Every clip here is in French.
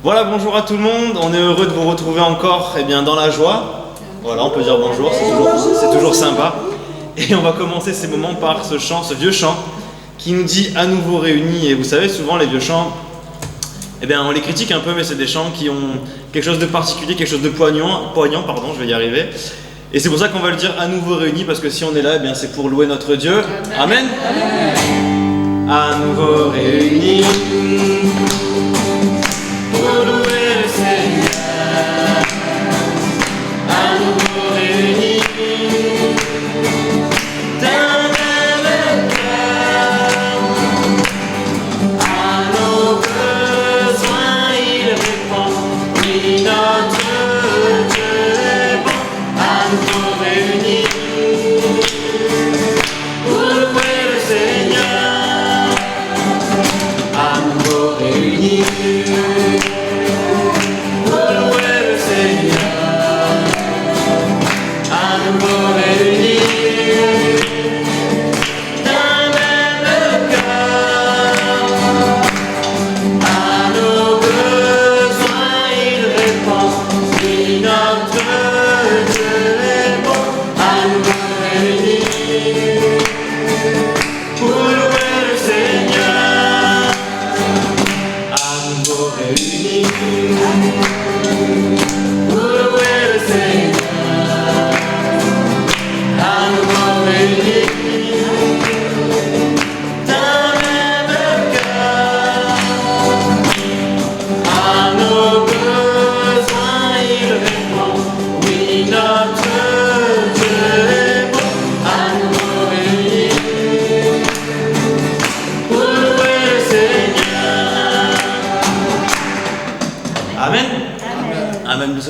Voilà, bonjour à tout le monde, on est heureux de vous retrouver encore dans la joie. Voilà, on peut dire bonjour, c'est toujours sympa. Et on va commencer ces moments par ce chant, ce vieux chant, qui nous dit à nouveau réunis. Et vous savez, souvent les vieux chants, on les critique un peu, mais c'est des chants qui ont quelque chose de particulier, quelque chose de poignant, je vais y arriver. Et c'est pour ça qu'on va le dire à nouveau réunis, parce que si on est là, c'est pour louer notre Dieu. Amen. À nouveau réunis. Pour louer le Seigneur, à nouveau réunis, d'un même cœur, à nos besoins il répond, oui notre Dieu est bon, à nouveau réunis, pour louer le Seigneur, à nouveau réunis.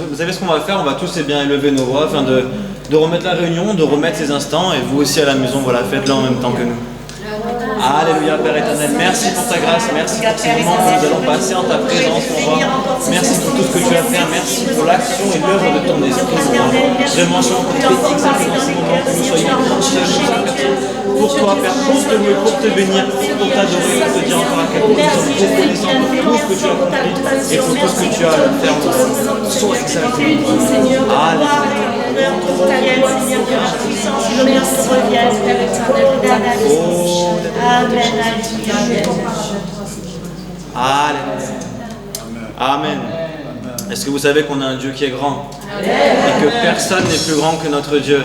Vous savez ce qu'on va faire? On va tous élever nos voix afin de remettre la réunion, de remettre ces instants, et vous aussi à la maison, voilà, faites-le en même temps que nous. Alléluia, Père éternel, merci pour ta grâce, merci pour ces moments que nous allons passer en ta présence, mon roi. Merci pour tout ce que tu as fait, merci pour l'action et l'œuvre de ton esprit, mon roi. Vraiment, je prie exactement ce moment que nous soyons pour toi, Père, pour te louer, pour te bénir, pour t'adorer, pour te dire encore à quel point nous sommes reconnaissants pour tout ce que tu as accompli et pour tout ce que tu as à faire. Sois exalté. Alléluia. Amen. Est-ce que vous savez qu'on a un Dieu qui est grand et que personne n'est plus grand que notre Dieu?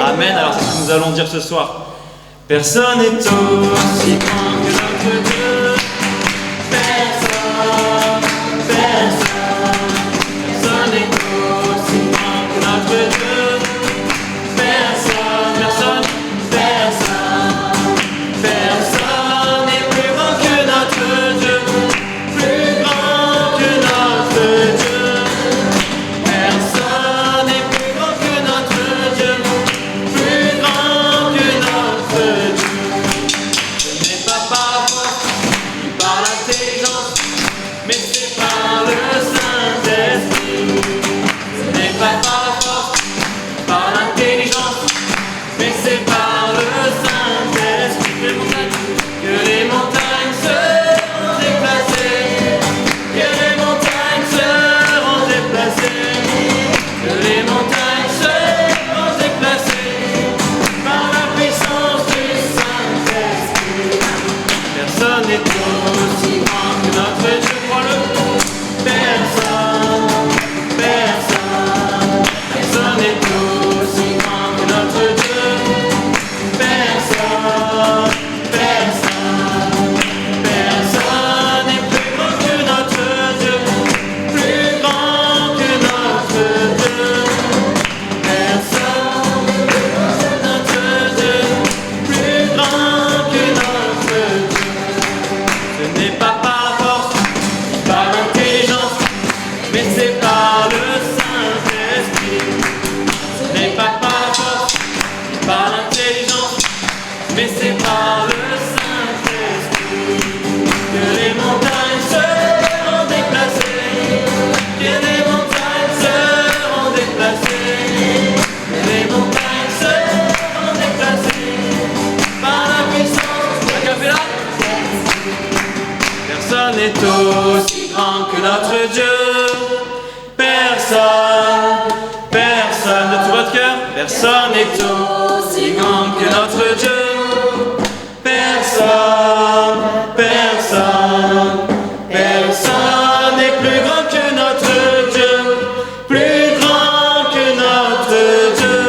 Amen. Alors c'est ce que nous allons dire ce soir. Personne n'est aussi grand que notre Dieu. Personne n'est aussi grand que notre Dieu. Personne n'est plus grand que notre Dieu. Plus grand que notre Dieu. Personne n'est plus grand que notre Dieu. Plus grand que notre Dieu. Ce n'est pas par force ni par l'intelligence, mais c'est par le Saint-Esprit. Ce n'est pas par force ni par l'intelligence, mais c'est par le Saint-Esprit que les montagnes seront déplacées. Que les montagnes seront déplacées. Que les montagnes seront déplacées par la puissance du Saint-Esprit. Personne n'est aussi grand que notre Dieu, crois-le. grand que notre Dieu. Personne, personne de tout votre cœur, personne n'est aussi grand que notre Dieu. Personne, personne, personne n'est plus grand que notre Dieu, plus grand que notre Dieu.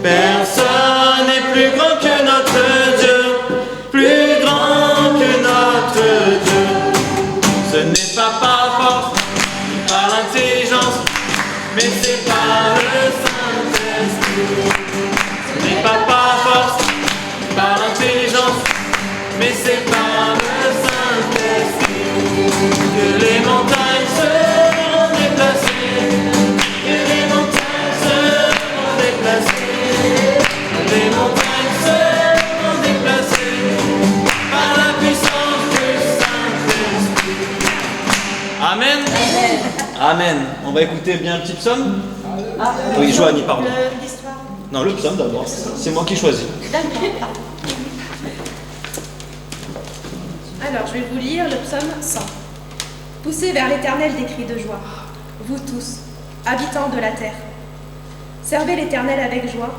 Personne n'est plus grand que notre Dieu, plus grand que notre Dieu. Ce n'est pas par force, ni par l'intelligence, mais c'est par le Saint-Esprit. Ce n'est pas par force, ni par l'intelligence, mais c'est par le Saint-Esprit que les montagnes seront déplacées, que les montagnes seront déplacées, les montagnes seront déplacées par la puissance du Saint-Esprit. Amen. Amen. On va écouter bien le petit psaume. Oui, Joanie, pardon. L'histoire. Non, le psaume d'abord. C'est moi qui choisis. Alors, je vais vous lire le psaume 100. Poussez vers l'Éternel des cris de joie, vous tous, habitants de la terre. Servez l'Éternel avec joie,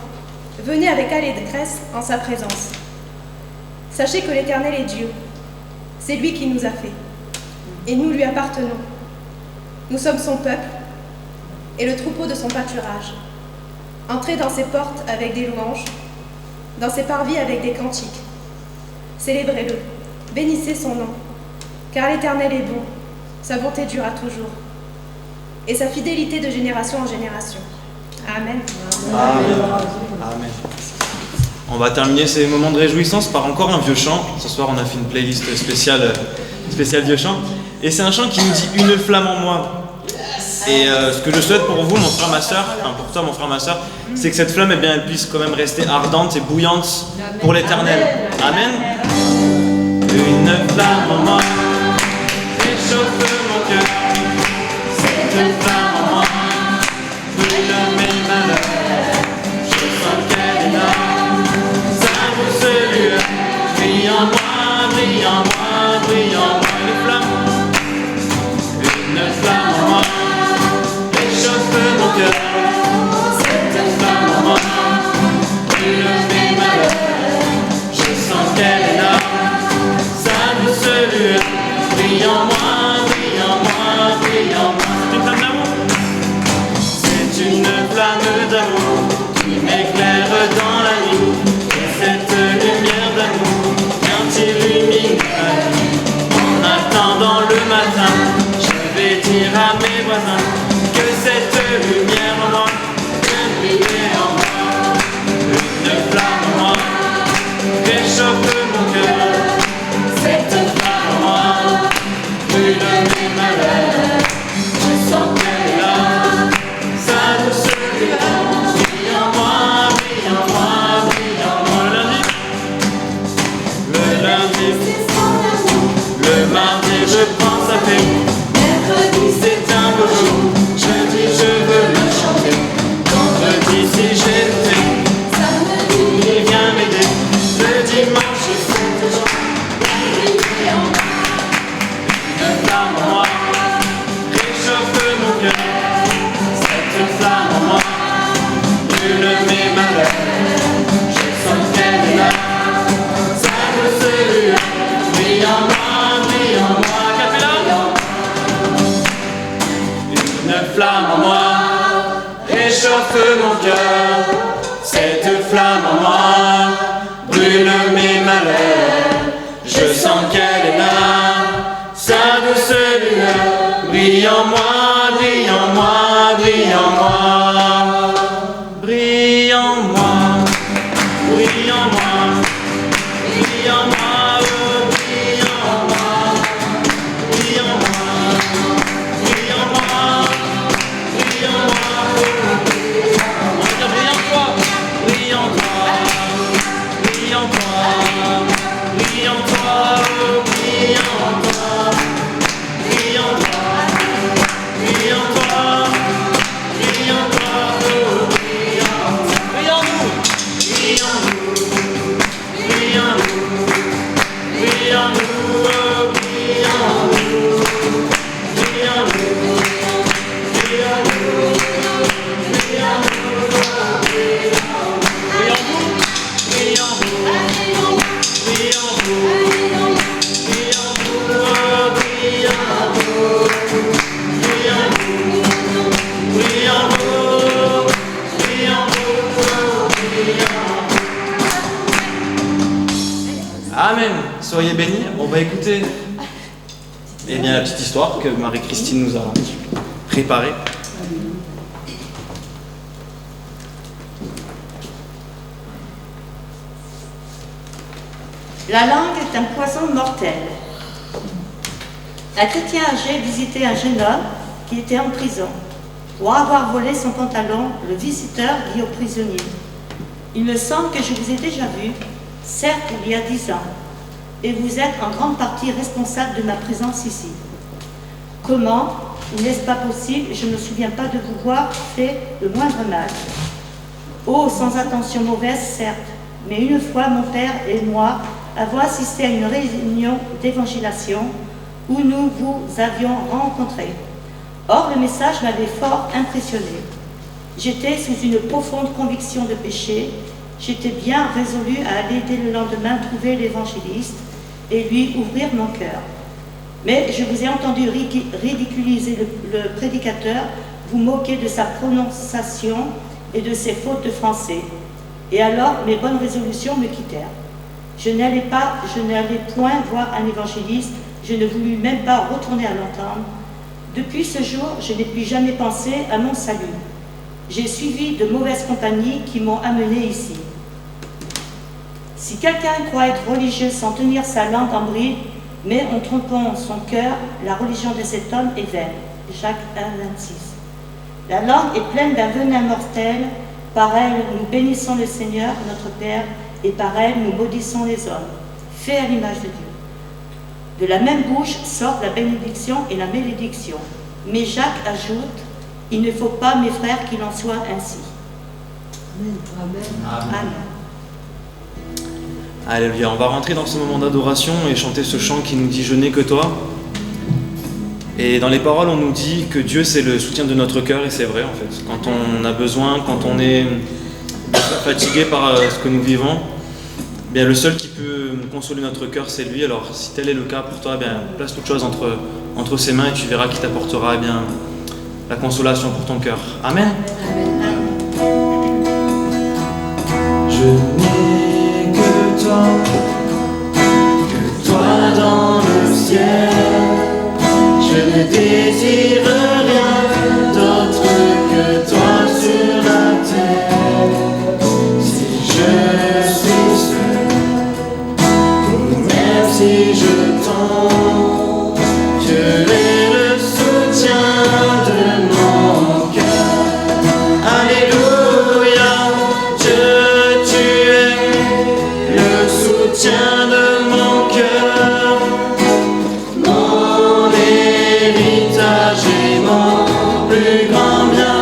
venez avec allégresse en sa présence. Sachez que l'Éternel est Dieu, c'est lui qui nous a fait, et nous lui appartenons. Nous sommes son peuple et le troupeau de son pâturage. Entrez dans ses portes avec des louanges, dans ses parvis avec des cantiques. Célébrez-le. Bénissez son nom, car l'Éternel est bon, sa bonté durera toujours, et sa fidélité de génération en génération. Amen. Amen. Amen. On va terminer ces moments de réjouissance par encore un vieux chant. Ce soir, on a fait une playlist spéciale vieux chant. Et c'est un chant qui nous dit « Une flamme en moi ». Et ce que je souhaite pour vous, mon frère, ma soeur, enfin pour toi, mon frère, ma soeur, c'est que cette flamme, eh bien, elle puisse quand même rester ardente et bouillante pour l'Éternel. Amen. Une flamme en moi réchauffe mon cœur. Cette flamme en moi brûle mes malheurs. Je sens qu'elle est là. Sa douce lueur brille en moi, brille en moi, brille en moi. Une flamme en moi réchauffe mon cœur. Cette flamme en moi brûle mes malheurs. Je sens qu'elle est là. Brille en moi, brille en moi, brille en moi. C'est une flamme d'amour qui m'éclaire dans la nuit. Et cette lumière d'amour vient illuminer ma vie. En attendant le matin, je vais dire à mes voisins que cette lumière en moi vient briller en moi. Une flamme en moi réchauffe mon cœur. Cette flamme en moi brûle mes malheurs. Je sens qu'elle est là. Sa douce lueur brille en moi, brille en moi, brille en moi. Le lundi, le mardi, je prends sa paix. Mercredi, c'est un beau jour. Jeudi, je veux le chanter. Vendredi, si j'ai douté, samedi, il vient m'aider. Le dimanche, c'est toujours une flamme en moi réchauffe mon cœur. Cette flamme en moi brûle mes malheurs. Je sens qu'elle est là. Sa douce lueur brille en moi, brille en moi. Capella. Une flamme en moi réchauffe mon cœur. Cette flamme en moi brûle mes malheurs. Je sens qu'elle est là. Sa douce lueur brille en moi, brille en moi, brille en moi. Brille en moi, brille en moi, brille en moi, oh, brille en moi, brille en moi, brille en moi, brille en moi, oh. On va dire brille en toi, brille en toi, brille en toi, brille en toi, oh, brille en toi. Brille en toi, brille en toi, brille soyez bénis. On va écouter eh bien, la petite histoire que Marie-Christine nous a préparée. La langue est un poison mortel. Un chrétien âgé visitait un jeune homme qui était en prison. Pour avoir volé son pantalon, le visiteur dit au prisonnier: « Il me semble que je vous ai déjà vu, certes il y a 10 ans, et vous êtes en grande partie responsable de ma présence ici. Comment? N'est-ce pas possible? Je ne me souviens pas de vous voir fait le moindre mal. Oh, sans intention mauvaise, certes, mais une fois mon père et moi avons assisté à une réunion d'évangélisation où nous vous avions rencontré. Or, le message m'avait fort impressionné. J'étais sous une profonde conviction de péché. J'étais bien résolu à aller dès le lendemain trouver l'évangéliste et lui ouvrir mon cœur. Mais je vous ai entendu ridiculiser le prédicateur, vous moquer de sa prononciation et de ses fautes de français. Et alors, mes bonnes résolutions me quittèrent. Je n'allais point voir un évangéliste, je ne voulus même pas retourner à l'entendre. Depuis ce jour, je n'ai plus jamais pensé à mon salut. J'ai suivi de mauvaises compagnies qui m'ont amené ici. Si quelqu'un croit être religieux sans tenir sa langue en bride, mais en trompant son cœur, la religion de cet homme est vaine. Jacques 1, 26. La langue est pleine d'un venin mortel. Par elle, nous bénissons le Seigneur, notre Père, et par elle, nous maudissons les hommes, faits à l'image de Dieu. De la même bouche sortent la bénédiction et la malédiction. Mais Jacques ajoute: il ne faut pas, mes frères, qu'il en soit ainsi. Amen. Amen. Alléluia. On va rentrer dans ce moment d'adoration et chanter ce chant qui nous dit « Je n'ai que toi ». Et dans les paroles, on nous dit que Dieu, c'est le soutien de notre cœur, et c'est vrai en fait. Quand on a besoin, quand on est fatigué par ce que nous vivons, bien, le seul qui peut consoler notre cœur, c'est lui. Alors si tel est le cas pour toi, bien, place toute chose entre ses mains et tu verras qu'il t'apportera bien, la consolation pour ton cœur. Amen. Je n'ai que toi dans le ciel. Je ne désire rien d'autre que toi sur la terre. Si je suis seul, ou même si je tombe, tu es le soutien de mon cœur. Alléluia, Dieu, tu es le soutien de mon cœur. Mon héritage et mon plus grand bien.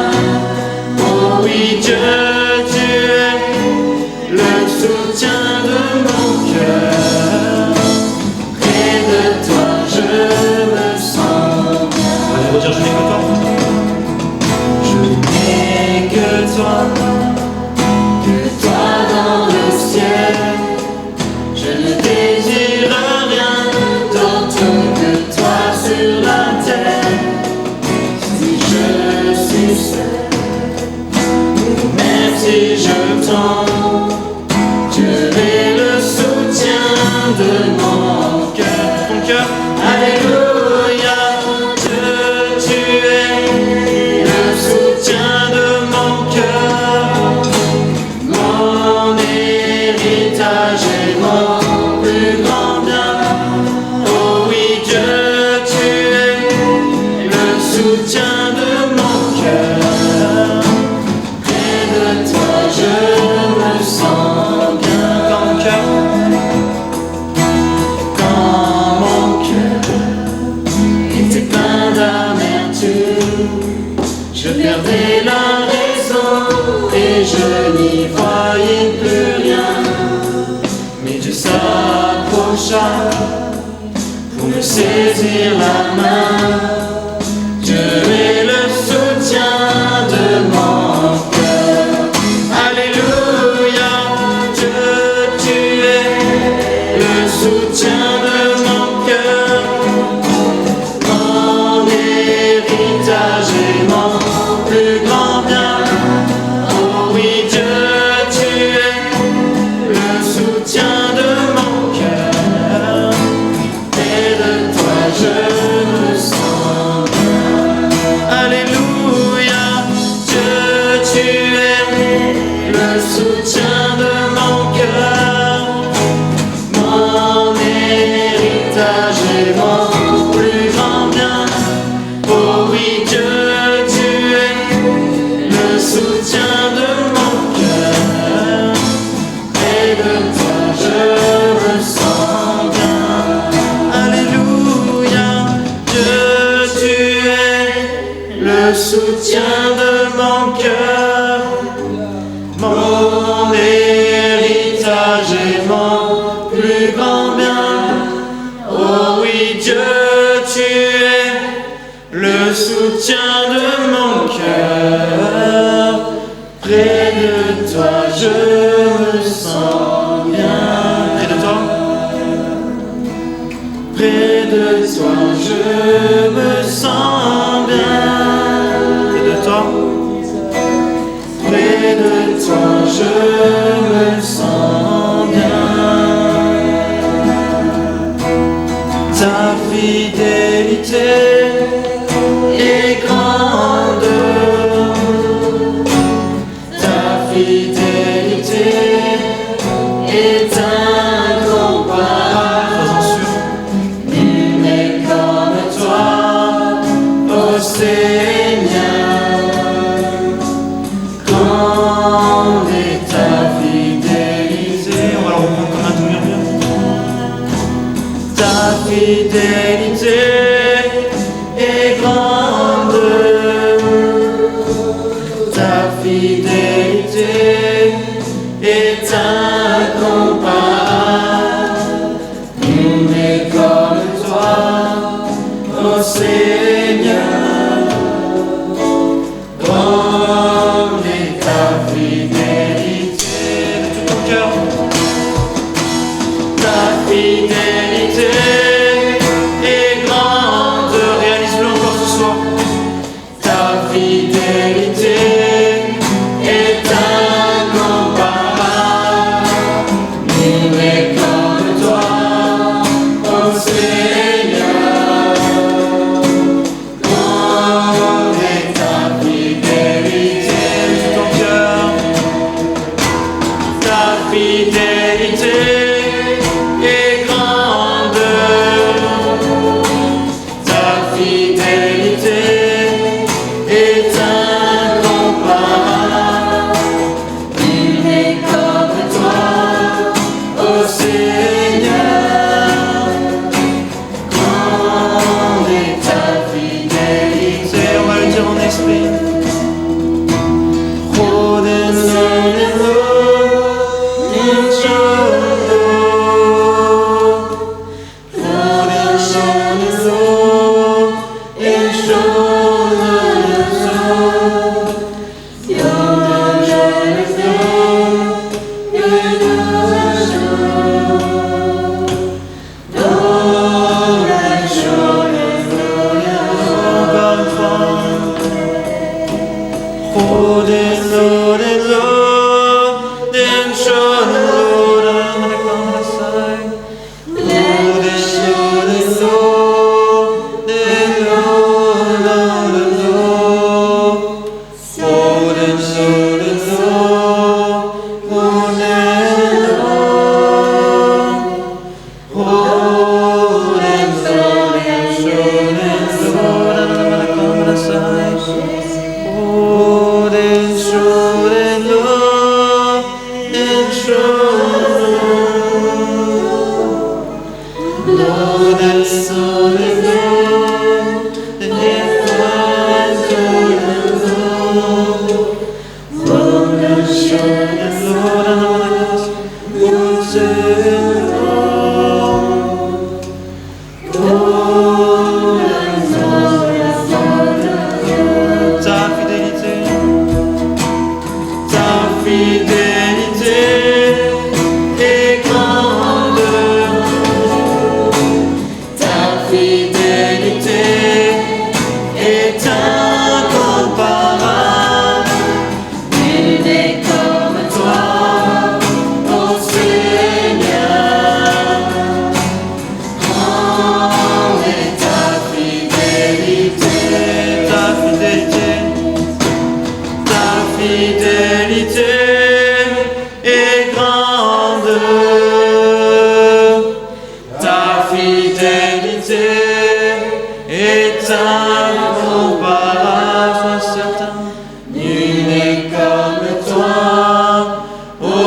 Oh oui, Dieu, tu es le soutien de mon cœur. Près de toi, je me sens bien. Allez, redire, je n'ai que toi. Je n'ai que toi dans le ciel. Je ne désire rien d'autre que toi sur la terre. Si je suis seul, ou même si je tombe, tu es le soutien de mon cœur. Ton cœur, alléluia, Dieu, tu es le soutien de mon cœur. Mon héritage et mon plus grand bien. Oh oui, Dieu, tu es le soutien de mon cœur. Près de toi, je me sens bien. Quand mon cœur était plein d'amertume, je perdais la raison et je n'y voyais plus rien. Mais Dieu s'approcha pour me saisir la main. Dieu est le soutien de mon cœur. Alléluia, Dieu, tu es le soutien de mon cœur. Mon héritage et mon plus grand bien. Oh oui, Dieu, tu es le soutien de mon cœur. le soutien de mon cœur, mon héritage et mon plus grand bien. Oh oui, Dieu, tu es le soutien de mon cœur. Près de toi, je me sens bien. Près de toi? Près de toi, je me sens bien. Près de toi? Près de toi, je me sens bien. Ta fidélité est grande. Ta fidélité est incomparable. Nul n'est comme toi, ô Seigneur. Grande est ta fidélité. On va le reprendre comme un tout murmure. Ta fidélité est grande. Ta fidélité est incomparable. Nul n'est comme toi, ô Seigneur. Grande est ta fidélité de tout ton cœur. Ta fidélité est grande. Réalise-le encore ce soir. Ta fidélité est incomparable. Nul n'est comme toi, ô Seigneur. Grande est ta fidélité de tout ton cœur. Ta fidélité est grande. Ta fidélité est incomparable. Nul n'est comme toi, ô Seigneur. Grande est ta fidélité. On va le dire en esprit.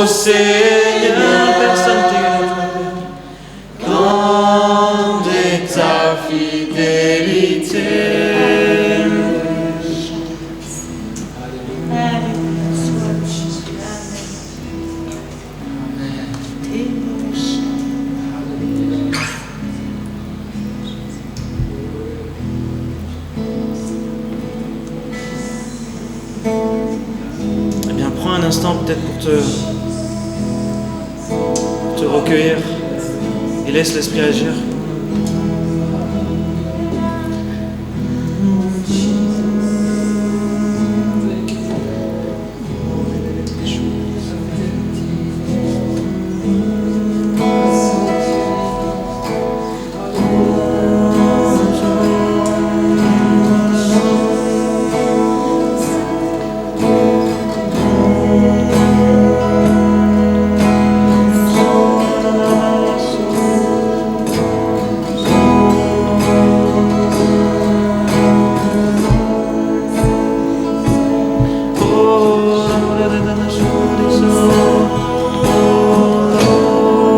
Seigneur, personne t'égale. Grande est ta fidélité. instant peut-être pour te recueillir et laisse l'esprit agir.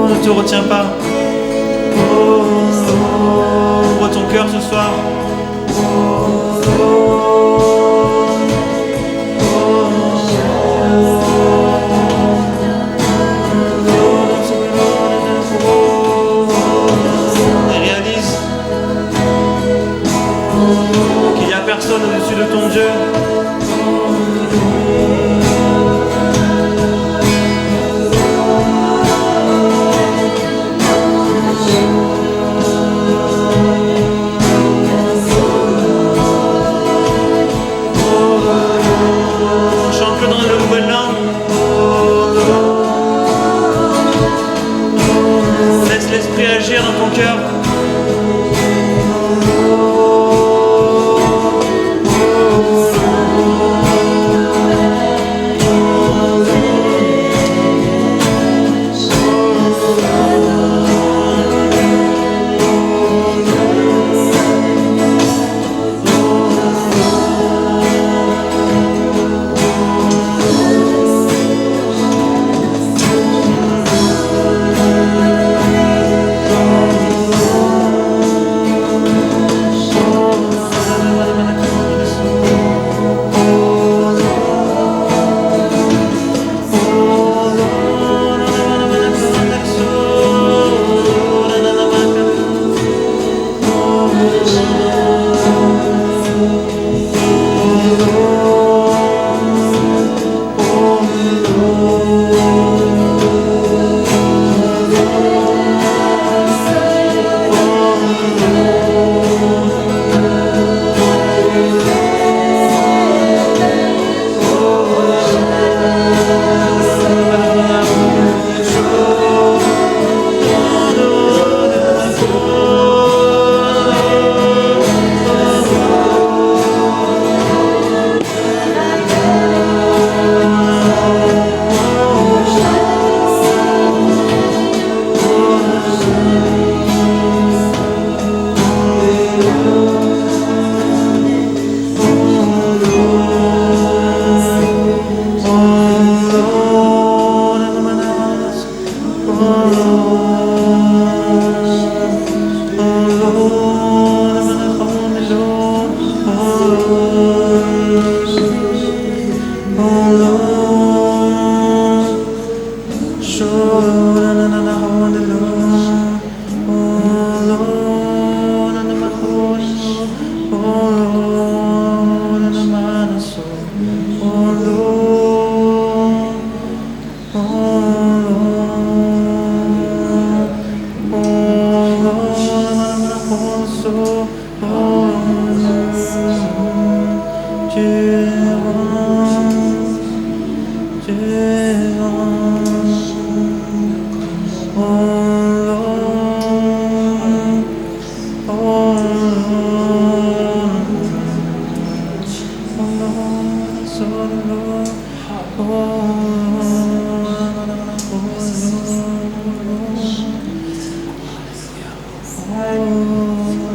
Ne te retiens pas. Ouvre ton cœur ce soir. Et réalise qu'il n'y a personne au-dessus de ton Dieu. Chante-le dans de nouvelles langues. Laisse l'esprit agir dans ton cœur.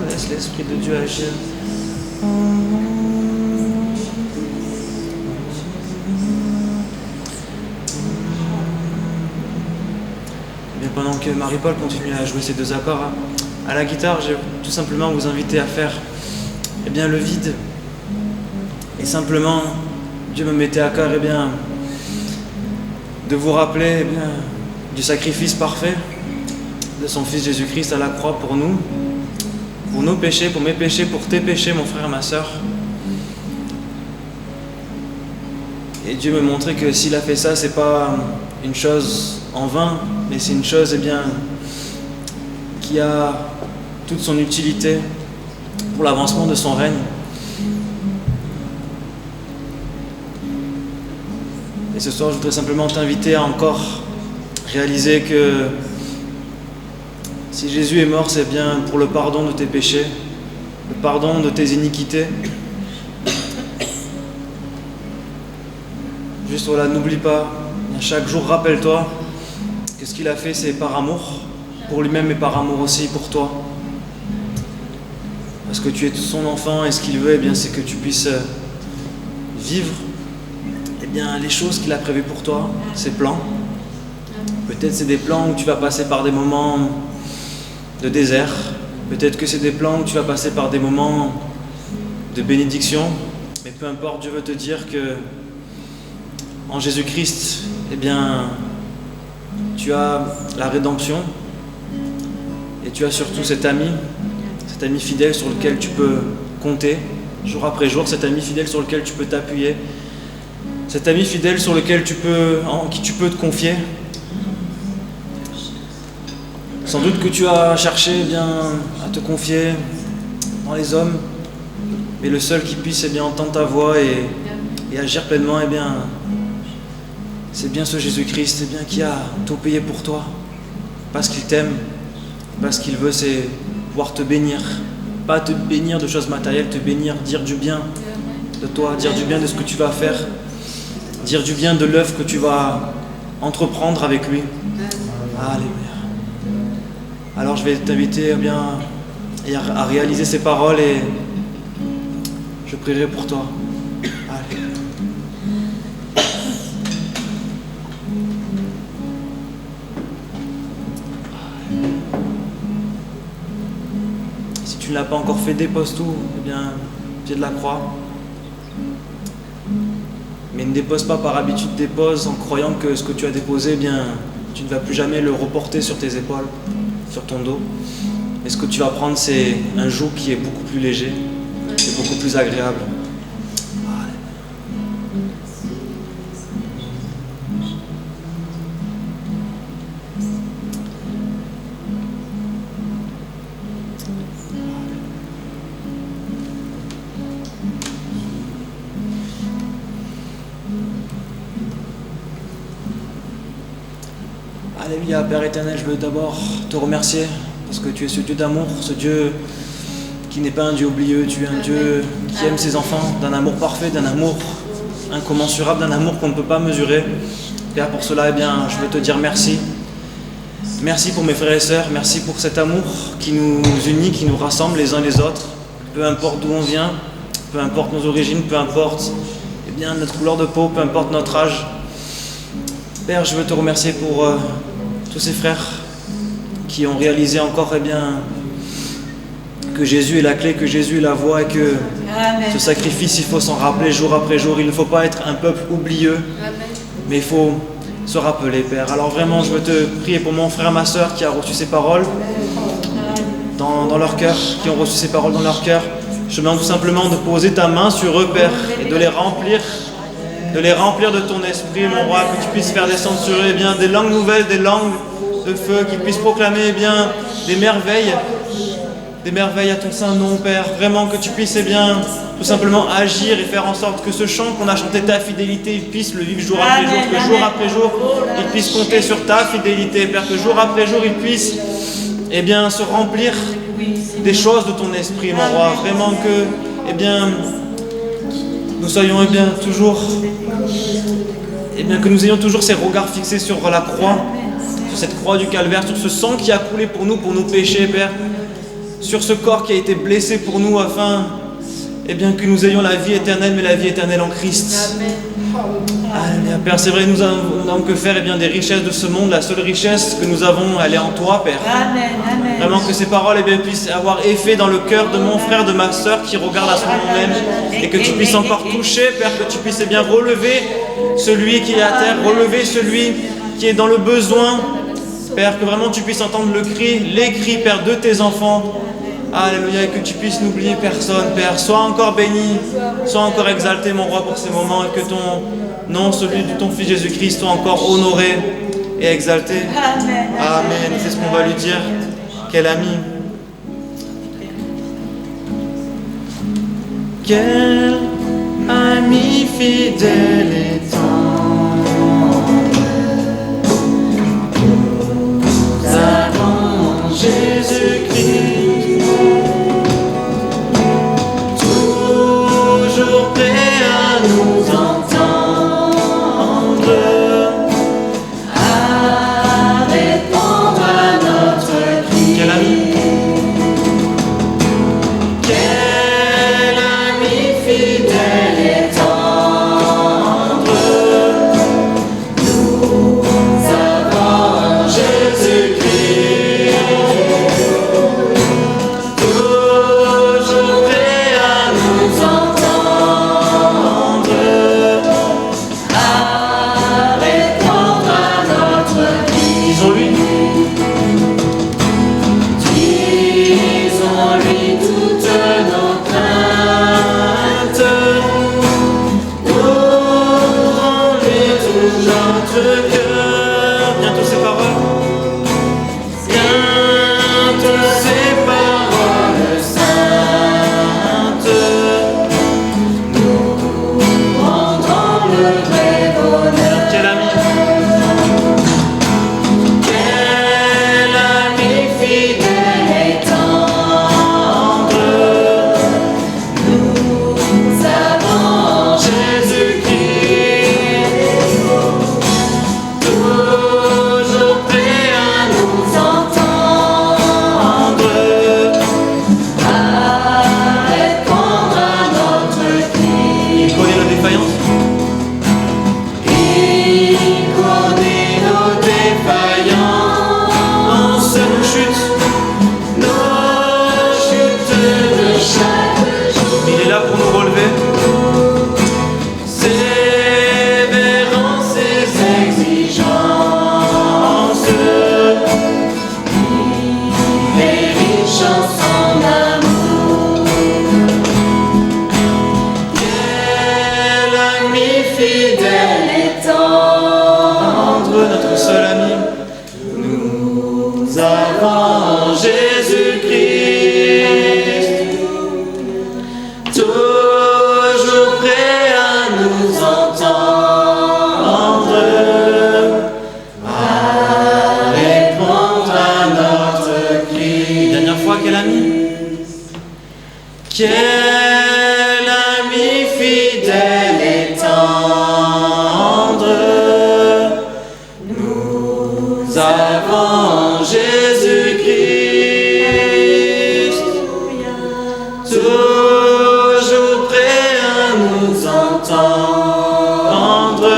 Laisse l'Esprit de Dieu agir. Bien, pendant que Marie-Paul continue à jouer ces deux accords à la guitare, je vais tout simplement vous inviter à faire le vide. Et simplement, Dieu me mettait à cœur de vous rappeler du sacrifice parfait de son Fils Jésus-Christ à la croix pour nous, pour nos péchés, pour mes péchés, pour tes péchés, mon frère, ma sœur. Et Dieu me montrait que s'il a fait ça, c'est pas une chose en vain, mais c'est une chose, eh bien, qui a toute son utilité pour l'avancement de son règne. Et ce soir, je voudrais simplement t'inviter à encore réaliser que si Jésus est mort, c'est bien pour le pardon de tes péchés, le pardon de tes iniquités. Juste voilà, n'oublie pas, chaque jour rappelle-toi que ce qu'il a fait c'est par amour pour lui-même et par amour aussi pour toi. Parce que tu es son enfant et ce qu'il veut, eh bien, c'est que tu puisses vivre eh bien, les choses qu'il a prévues pour toi, ses plans. Peut-être c'est des plans où tu vas passer par des moments de désert, peut-être que c'est des plans où tu vas passer par des moments de bénédiction, mais peu importe, Dieu veut te dire que en Jésus-Christ, eh bien, tu as la rédemption et tu as surtout cet ami fidèle sur lequel tu peux compter jour après jour, cet ami fidèle sur lequel tu peux t'appuyer, cet ami fidèle sur lequel en qui tu peux te confier. Sans doute que tu as cherché eh bien, à te confier dans les hommes, mais le seul qui puisse eh bien, entendre ta voix et agir pleinement, eh bien, c'est bien ce Jésus-Christ eh bien, qui a tout payé pour toi, parce qu'il t'aime, parce qu'il veut, c'est pouvoir te bénir, pas te bénir de choses matérielles, te bénir, dire du bien de toi, dire du bien de ce que tu vas faire, dire du bien de l'œuvre que tu vas entreprendre avec lui. Alléluia. Alors je vais t'inviter eh bien, à réaliser ces paroles et je prierai pour toi. Allez. Si tu ne l'as pas encore fait, dépose tout, eh bien, pied de la croix. Mais ne dépose pas par habitude, dépose en croyant que ce que tu as déposé, eh bien, tu ne vas plus jamais le reporter sur tes épaules, sur ton dos. Et ce que tu vas prendre, c'est un joug qui est beaucoup plus léger, c'est beaucoup plus agréable. Alléluia, Père éternel, je veux d'abord te remercier parce que tu es ce Dieu d'amour, ce Dieu qui n'est pas un Dieu oublieux, tu es un Dieu qui aime ses enfants d'un amour parfait, d'un amour incommensurable, d'un amour qu'on ne peut pas mesurer. Père, pour cela, eh bien, je veux te dire merci. Merci pour mes frères et sœurs, merci pour cet amour qui nous unit, qui nous rassemble les uns les autres. Peu importe d'où on vient, peu importe nos origines, peu importe eh bien, notre couleur de peau, peu importe notre âge. Père, je veux te remercier pour tous ces frères qui ont réalisé encore eh bien, que Jésus est la clé, que Jésus est la voie et que Amen. Ce sacrifice, il faut s'en rappeler jour après jour. Il ne faut pas être un peuple oublieux, Amen. Mais il faut se rappeler, Père. Alors vraiment, je veux te prier pour mon frère, ma soeur qui a reçu ces paroles dans leur cœur, qui ont reçu ces paroles dans leur cœur. Je te demande tout simplement de poser ta main sur eux, Père, et de les remplir de ton esprit, mon roi, que tu puisses faire descendre sur eux eh bien, des langues nouvelles, des langues de feu, qu'ils puissent proclamer eh bien, des merveilles à ton saint nom, Père. Vraiment que tu puisses eh bien, tout simplement agir et faire en sorte que ce chant qu'on a chanté, ta fidélité, il puisse le vivre jour après jour, que jour après jour, il puisse compter sur ta fidélité, Père, que jour après jour, il puisse eh bien, se remplir des choses de ton esprit, mon roi. Vraiment que eh bien, nous soyons eh bien, toujours, eh bien, que nous ayons toujours ces regards fixés sur la croix, sur cette croix du calvaire, sur ce sang qui a coulé pour nous, pour nos péchés, Père, sur ce corps qui a été blessé pour nous, afin eh bien, que nous ayons la vie éternelle, mais la vie éternelle en Christ. Alléluia, Père, c'est vrai, nous n'avons que faire eh bien, des richesses de ce monde. La seule richesse que nous avons, elle est en toi, Père. Amen, amen. Vraiment que ces paroles eh bien, puissent avoir effet dans le cœur de mon frère, de ma soeur qui regarde à ce moment même, et que tu puisses encore toucher, Père, que tu puisses eh bien, relever celui qui est à terre, relever celui qui est dans le besoin, Père, que vraiment tu puisses entendre les cris, Père, de tes enfants, Alléluia, et que tu puisses n'oublier personne, Père. Sois encore béni, sois encore exalté, mon roi, pour ces moments, et que ton nom, celui de ton Fils Jésus-Christ, soit encore honoré et exalté. Amen. Amen. C'est ce qu'on va lui dire. Quel ami. Quel ami fidèle et nous avons Jésus-Christ, toujours prêt à nous entendre, à répondre à notre cri. Quel ami? Quel ami fidèle et tendre, nous avons Jésus-Christ, toujours prêt à nous entendre, à répondre à notre cri. Disons-lui. Disons-lui toutes nos craintes, ouvrons-lui tout notre cœur. Bientôt ces paroles, bientôt ces paroles saintes, nous rendrons le vrai bonheur. Quel ami? Quel ami fidèle et tendre, nous avons Jésus-Christ, toujours prêt à nous entendre, à répondre à notre cri. Il connaît nos défaillances. Il connaît nos défaillances, nos chutes de chaque jour. Il est là pour nous relever. Sévérant ses exigences, il est riche en son amour. Quel ami fidèle et tendre, notre seul ami. Nous avons Jésus-Christ, toujours prêt à nous entendre, à répondre à notre cri. Dernière fois, quel ami? Quel ami fidèle et tendre, nous avons Jésus-Christ, toujours prêt à nous entendre,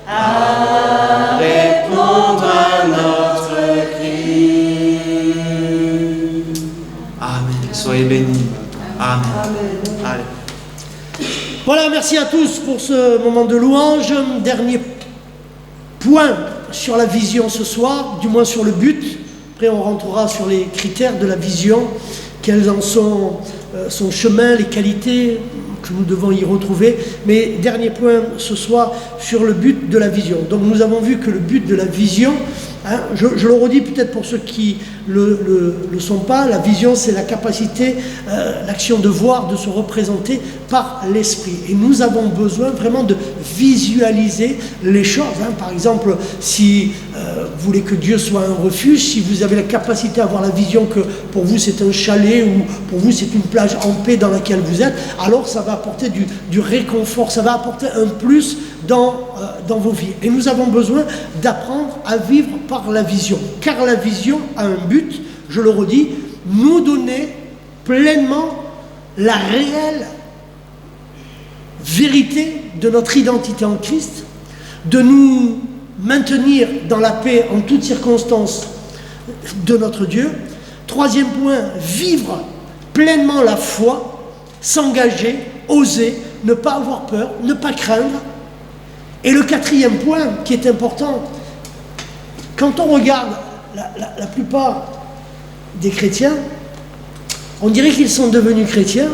à répondre à notre cri. Amen. Soyez bénis. Amen. Allez. Voilà, merci à tous pour ce moment de louange. Dernier point sur la vision ce soir, du moins sur le but. Après, on rentrera sur les critères de la vision, quels en sont son chemin, les qualités que nous devons y retrouver. Mais dernier point ce soir sur le but de la vision. Donc nous avons vu que le but de la vision, hein, je le redis peut-être pour ceux qui le sont pas, la vision c'est la capacité, l'action de voir, de se représenter par l'esprit. Et nous avons besoin vraiment de visualiser les choses. Hein. Par exemple, si vous voulez que Dieu soit un refuge, si vous avez la capacité à avoir la vision que pour vous c'est un chalet ou pour vous c'est une plage en paix dans laquelle vous êtes, alors ça va apporter du réconfort, ça va apporter un plus dans vos vies. Et nous avons besoin d'apprendre à vivre par la vision, car la vision a un but, je le redis, nous donner pleinement la réelle vérité de notre identité en Christ, de nous maintenir dans la paix en toutes circonstances de notre Dieu. Troisième point, vivre pleinement la foi, s'engager, oser, ne pas avoir peur, ne pas craindre. Et le quatrième point qui est important, quand on regarde la plupart des chrétiens, On dirait qu'ils sont devenus chrétiens,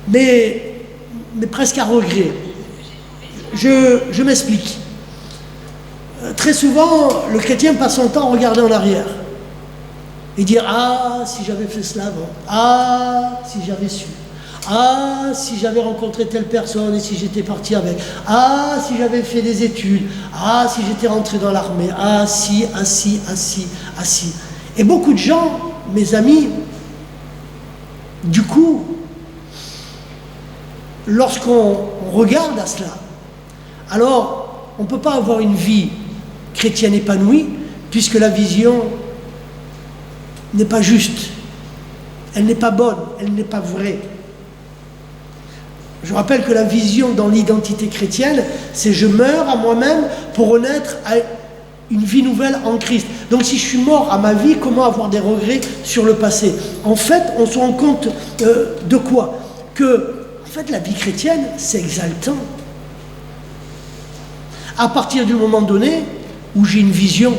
mais presque à regret. Je m'explique. Très souvent, le chrétien passe son temps à regarder en arrière et dire « Ah, si j'avais fait cela avant, ah, si j'avais su, ah, si j'avais rencontré telle personne et si j'étais parti avec, ah, si j'avais fait des études, ah, si j'étais rentré dans l'armée, ah, si, ah, si, ah, si, ah, si. » Et beaucoup de gens, mes amis, du coup, lorsqu'on regarde à cela, alors on ne peut pas avoir une vie chrétienne épanouie, puisque la vision n'est pas juste, elle n'est pas bonne, elle n'est pas vraie. Je rappelle que la vision dans l'identité chrétienne, c'est je meurs à moi-même pour renaître à une vie nouvelle en Christ. Donc si je suis mort à ma vie, comment avoir des regrets sur le passé? En fait, on se rend compte de quoi? Que, en fait, la vie chrétienne, c'est exaltant. À partir du moment donné où j'ai une vision.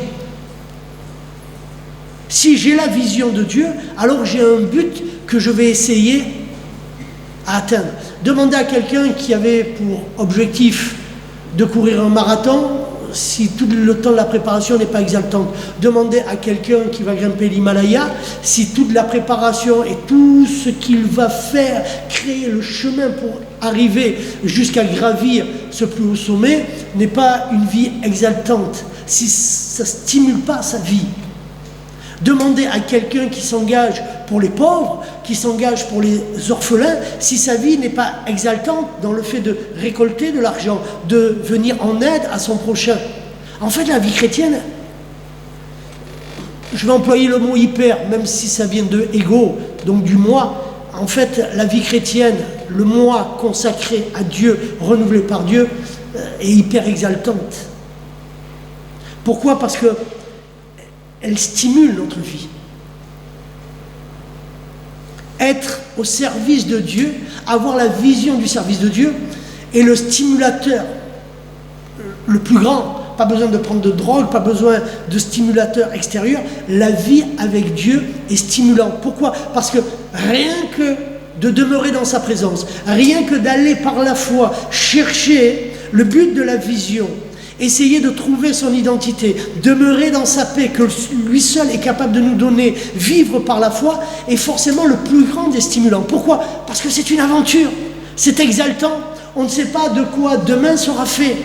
Si j'ai la vision de Dieu, alors j'ai un but que je vais essayer à atteindre. Demandez à quelqu'un qui avait pour objectif de courir un marathon, si tout le temps de la préparation n'est pas exaltante. Demandez à quelqu'un qui va grimper l'Himalaya, si toute la préparation et tout ce qu'il va faire, créer le chemin pour arriver jusqu'à gravir ce plus haut sommet, n'est pas une vie exaltante, si ça ne stimule pas sa vie. Demandez à quelqu'un qui s'engage pour les pauvres, qui s'engage pour les orphelins, si sa vie n'est pas exaltante dans le fait de récolter de l'argent, de venir en aide à son prochain. En fait, la vie chrétienne, je vais employer le mot hyper, même si ça vient de ego, donc du moi. En fait, la vie chrétienne, le moi consacré à Dieu, renouvelé par Dieu, est hyper exaltante. Pourquoi? Parce que elle stimule notre vie. Être au service de Dieu, avoir la vision du service de Dieu, est le stimulateur le plus grand. Pas besoin de prendre de drogue, pas besoin de stimulateur extérieur. La vie avec Dieu est stimulante. Pourquoi? Parce que rien que de demeurer dans sa présence, rien que d'aller par la foi chercher le but de la vision, essayer de trouver son identité, demeurer dans sa paix que lui seul est capable de nous donner, vivre par la foi, est forcément le plus grand des stimulants. Pourquoi? Parce que c'est une aventure, c'est exaltant, on ne sait pas de quoi demain sera fait.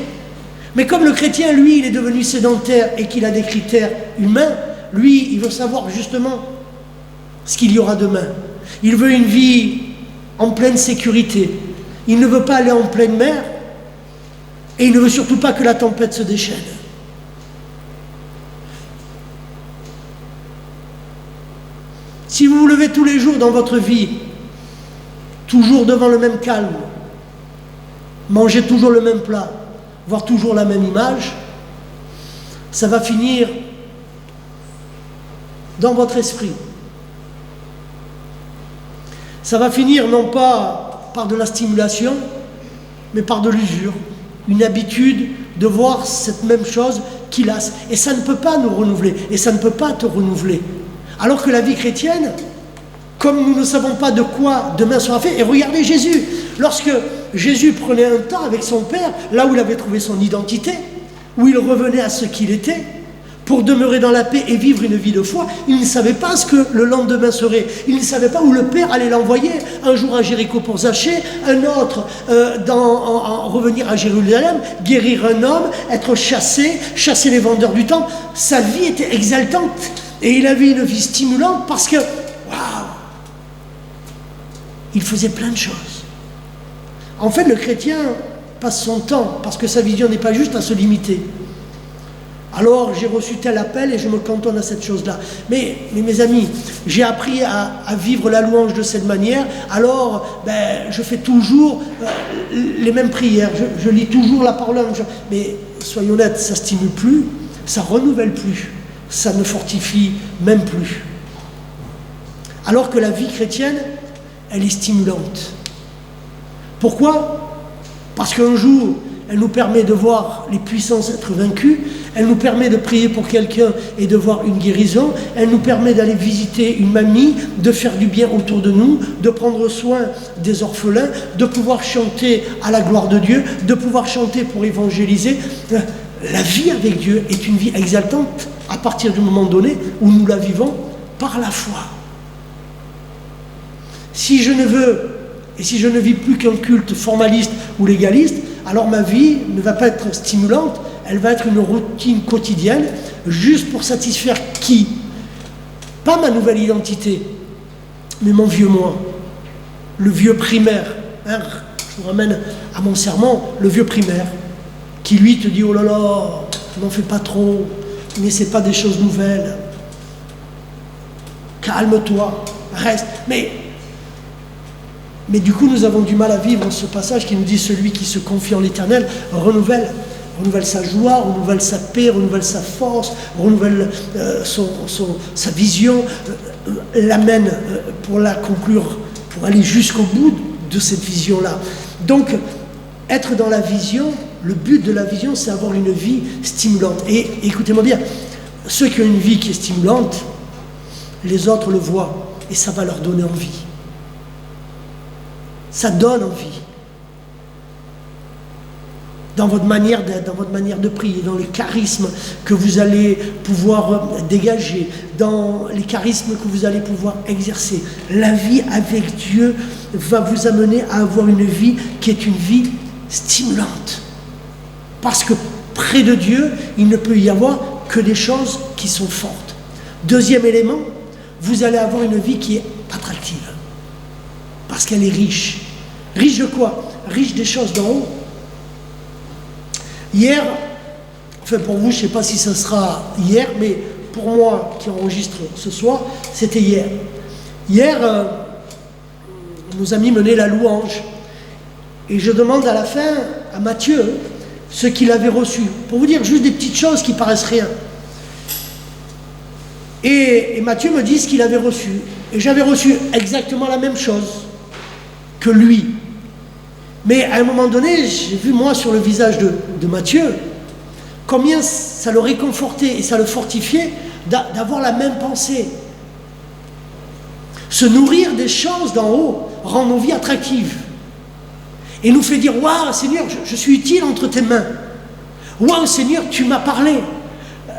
Mais comme le chrétien, lui, il est devenu sédentaire et qu'il a des critères humains, lui, il veut savoir justement ce qu'il y aura demain. Il veut une vie en pleine sécurité. Il ne veut pas aller en pleine mer, et il ne veut surtout pas que la tempête se déchaîne. Si vous vous levez tous les jours dans votre vie, toujours devant le même calme, mangez toujours le même plat, voir toujours la même image, ça va finir dans votre esprit. Ça va finir non pas par de la stimulation, mais par de l'usure. Une habitude de voir cette même chose qui lasse. Et ça ne peut pas nous renouveler. Et ça ne peut pas te renouveler. Alors que la vie chrétienne, comme nous ne savons pas de quoi demain sera fait, et regardez Jésus, lorsque Jésus prenait un temps avec son Père, là où il avait trouvé son identité, où il revenait à ce qu'il était, pour demeurer dans la paix et vivre une vie de foi, il ne savait pas ce que le lendemain serait. Il ne savait pas où le Père allait l'envoyer. Un jour à Jéricho pour Zachée, un autre revenir à Jérusalem, guérir un homme, être chassé, chasser les vendeurs du temple. Sa vie était exaltante et il avait une vie stimulante parce que, waouh, il faisait plein de choses. En fait, le chrétien passe son temps, parce que sa vision n'est pas juste, à se limiter. Alors j'ai reçu tel appel et je me cantonne à cette chose-là. Mais mes amis, j'ai appris à vivre la louange de cette manière, alors je fais toujours les mêmes prières, je lis toujours la parole. Mais soyons honnêtes, ça ne stimule plus, ça ne renouvelle plus, ça ne fortifie même plus. Alors que la vie chrétienne, elle est stimulante. Pourquoi? Parce qu'un jour, elle nous permet de voir les puissances être vaincues, Elle nous permet de prier pour quelqu'un et de voir une guérison. Elle nous permet d'aller visiter une mamie, de faire du bien autour de nous, de prendre soin des orphelins, de pouvoir chanter à la gloire de Dieu, de pouvoir chanter pour évangéliser. La vie avec Dieu est une vie exaltante à partir du moment donné où nous la vivons par la foi. Si je ne veux et si je ne vis plus qu'un culte formaliste ou légaliste, alors ma vie ne va pas être stimulante, elle va être une routine quotidienne, juste pour satisfaire qui? Pas ma nouvelle identité, mais mon vieux moi, le vieux primaire. Hein, je vous ramène à mon serment, le vieux primaire, qui lui te dit, oh là là, n'en fais pas trop, mais c'est pas des choses nouvelles. Calme-toi, reste. Mais du coup, nous avons du mal à vivre ce passage qui nous dit celui qui se confie en l'Éternel renouvelle sa joie, renouvelle sa paix, renouvelle sa force, renouvelle sa vision, l'amène pour la conclure, pour aller jusqu'au bout de cette vision-là. Donc, être dans la vision, le but de la vision, c'est avoir une vie stimulante. Et écoutez-moi bien, ceux qui ont une vie qui est stimulante, les autres le voient et ça va leur donner envie. Ça donne envie. Dans votre manière d'être, dans votre manière de prier, dans les charismes que vous allez pouvoir dégager, dans les charismes que vous allez pouvoir exercer. La vie avec Dieu va vous amener à avoir une vie qui est une vie stimulante. Parce que près de Dieu, il ne peut y avoir que des choses qui sont fortes. Deuxième élément, vous allez avoir une vie qui est attractive. Parce qu'elle est riche. Riche de quoi? Riche des choses d'en haut. Hier, enfin pour vous, je ne sais pas si ça sera hier, mais pour moi qui enregistre ce soir, c'était hier. Hier, nos amis menaient la louange. Et je demande à la fin à Mathieu ce qu'il avait reçu. Pour vous dire juste des petites choses qui paraissent rien. Et Mathieu me dit ce qu'il avait reçu. Et j'avais reçu exactement la même chose que lui. Mais à un moment donné, j'ai vu moi sur le visage de Mathieu combien ça le réconfortait et ça le fortifiait d'avoir la même pensée. Se nourrir des choses d'en haut rend nos vies attractives et nous fait dire « Waouh Seigneur, je suis utile entre tes mains. Waouh Seigneur, tu m'as parlé.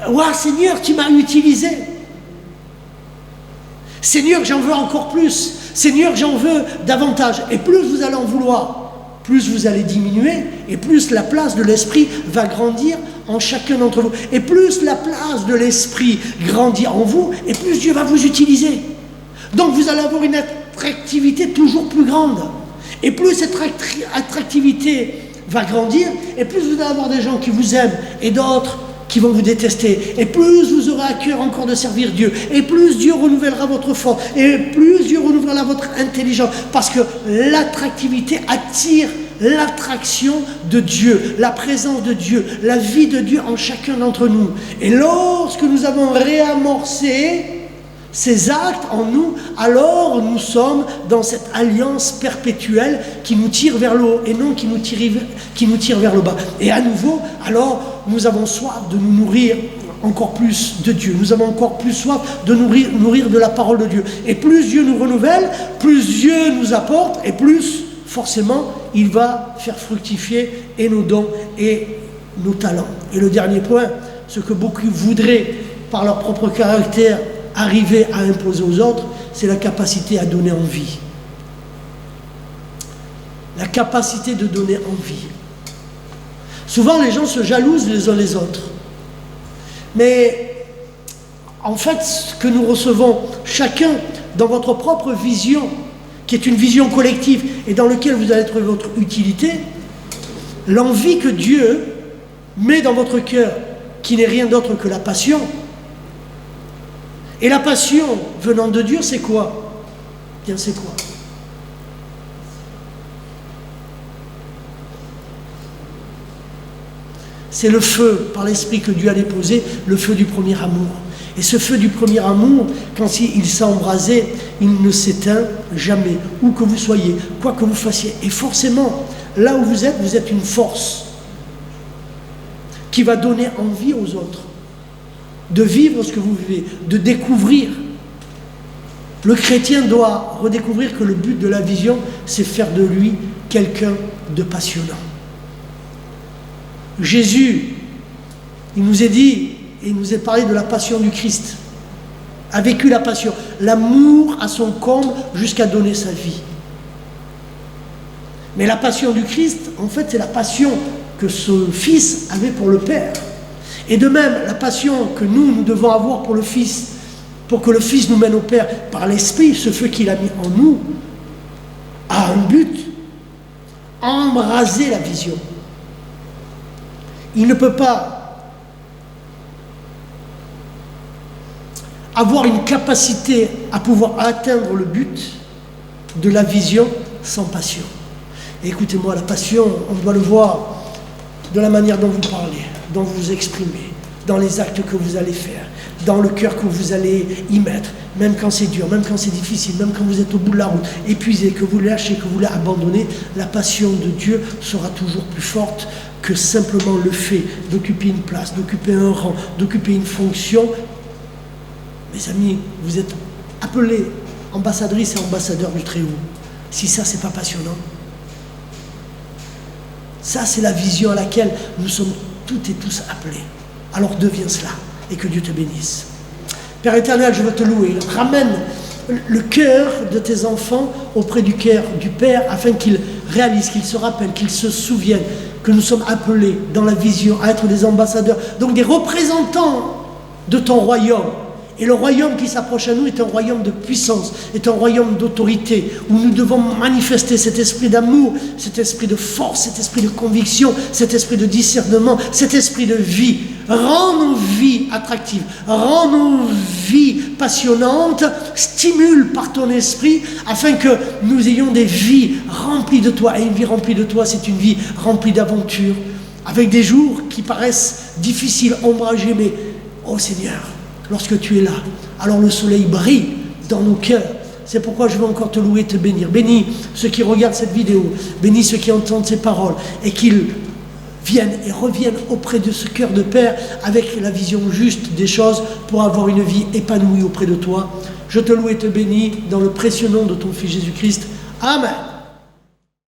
Waouh Seigneur, tu m'as utilisé. Seigneur, j'en veux encore plus. Seigneur, j'en veux davantage. » Et plus vous allez en vouloir, plus vous allez diminuer, et plus la place de l'esprit va grandir en chacun d'entre vous. Et plus la place de l'esprit grandit en vous, et plus Dieu va vous utiliser. Donc vous allez avoir une attractivité toujours plus grande. Et plus cette attractivité va grandir, et plus vous allez avoir des gens qui vous aiment, et d'autres qui vont vous détester. Et plus vous aurez à cœur encore de servir Dieu. Et plus Dieu renouvellera votre force. Et plus Dieu renouvellera votre intelligence. Parce que l'attractivité attire l'attraction de Dieu, la présence de Dieu, la vie de Dieu en chacun d'entre nous. Et lorsque nous avons réamorcé ces actes en nous, alors nous sommes dans cette alliance perpétuelle qui nous tire vers le haut et non qui nous tire vers le bas. Et à nouveau, alors nous avons soif de nous nourrir encore plus de Dieu. Nous avons encore plus soif de nourrir de la parole de Dieu. Et plus Dieu nous renouvelle, plus Dieu nous apporte et plus forcément il va faire fructifier et nos dons et nos talents. Et le dernier point, ce que beaucoup voudraient par leur propre caractère arriver à imposer aux autres, c'est la capacité à donner envie. La capacité de donner envie. Souvent, les gens se jalousent les uns les autres. Mais, en fait, ce que nous recevons chacun dans votre propre vision, qui est une vision collective et dans laquelle vous allez trouver votre utilité, l'envie que Dieu met dans votre cœur, qui n'est rien d'autre que la passion. Et la passion venant de Dieu, c'est quoi? Bien, c'est quoi? C'est le feu par l'esprit que Dieu a déposé, le feu du premier amour. Et ce feu du premier amour, quand il s'est embrasé, il ne s'éteint jamais, où que vous soyez, quoi que vous fassiez. Et forcément, là où vous êtes une force. qui va donner envie aux autres de vivre ce que vous vivez, de découvrir. Le chrétien doit redécouvrir que le but de la vision, c'est faire de lui quelqu'un de passionnant. Jésus, il nous est dit, et il nous est parlé de la passion du Christ, a vécu la passion, l'amour à son comble jusqu'à donner sa vie. Mais la passion du Christ, en fait, c'est la passion que ce Fils avait pour le Père. Et de même, la passion que nous devons avoir pour le Fils, pour que le Fils nous mène au Père par l'Esprit, ce feu qu'il a mis en nous, a un but, embraser la vision. Il ne peut pas avoir une capacité à pouvoir atteindre le but de la vision sans passion. Et écoutez-moi, la passion, on doit le voir de la manière dont vous parlez, dont vous vous exprimez, dans les actes que vous allez faire, dans le cœur que vous allez y mettre, même quand c'est dur, même quand c'est difficile, même quand vous êtes au bout de la route, épuisé, que vous lâchez, que vous voulez abandonner, la passion de Dieu sera toujours plus forte que simplement le fait d'occuper une place, d'occuper un rang, d'occuper une fonction. Mes amis, vous êtes appelés ambassadrices et ambassadeurs du Très-Haut. Si ça, c'est pas passionnant, ça, c'est la vision à laquelle nous sommes toutes et tous appelés. Alors deviens cela, et que Dieu te bénisse. Père éternel, je veux te louer. Ramène le cœur de tes enfants auprès du cœur du Père, afin qu'ils réalisent, qu'ils se rappellent, qu'ils se souviennent que nous sommes appelés dans la vision à être des ambassadeurs, donc des représentants de ton royaume. Et le royaume qui s'approche à nous est un royaume de puissance, est un royaume d'autorité, où nous devons manifester cet esprit d'amour, cet esprit de force, cet esprit de conviction, cet esprit de discernement, cet esprit de vie. Rends nos vies attractives, rends nos vies passionnantes, stimule par ton esprit, afin que nous ayons des vies remplies de toi. Et une vie remplie de toi, c'est une vie remplie d'aventures, avec des jours qui paraissent difficiles, ombragés, mais, oh Seigneur, lorsque tu es là, alors le soleil brille dans nos cœurs. C'est pourquoi je veux encore te louer et te bénir. Bénis ceux qui regardent cette vidéo, bénis ceux qui entendent ces paroles, et qu'ils viennent et reviennent auprès de ce cœur de Père avec la vision juste des choses pour avoir une vie épanouie auprès de toi. Je te loue et te bénis dans le précieux nom de ton Fils Jésus-Christ. Amen.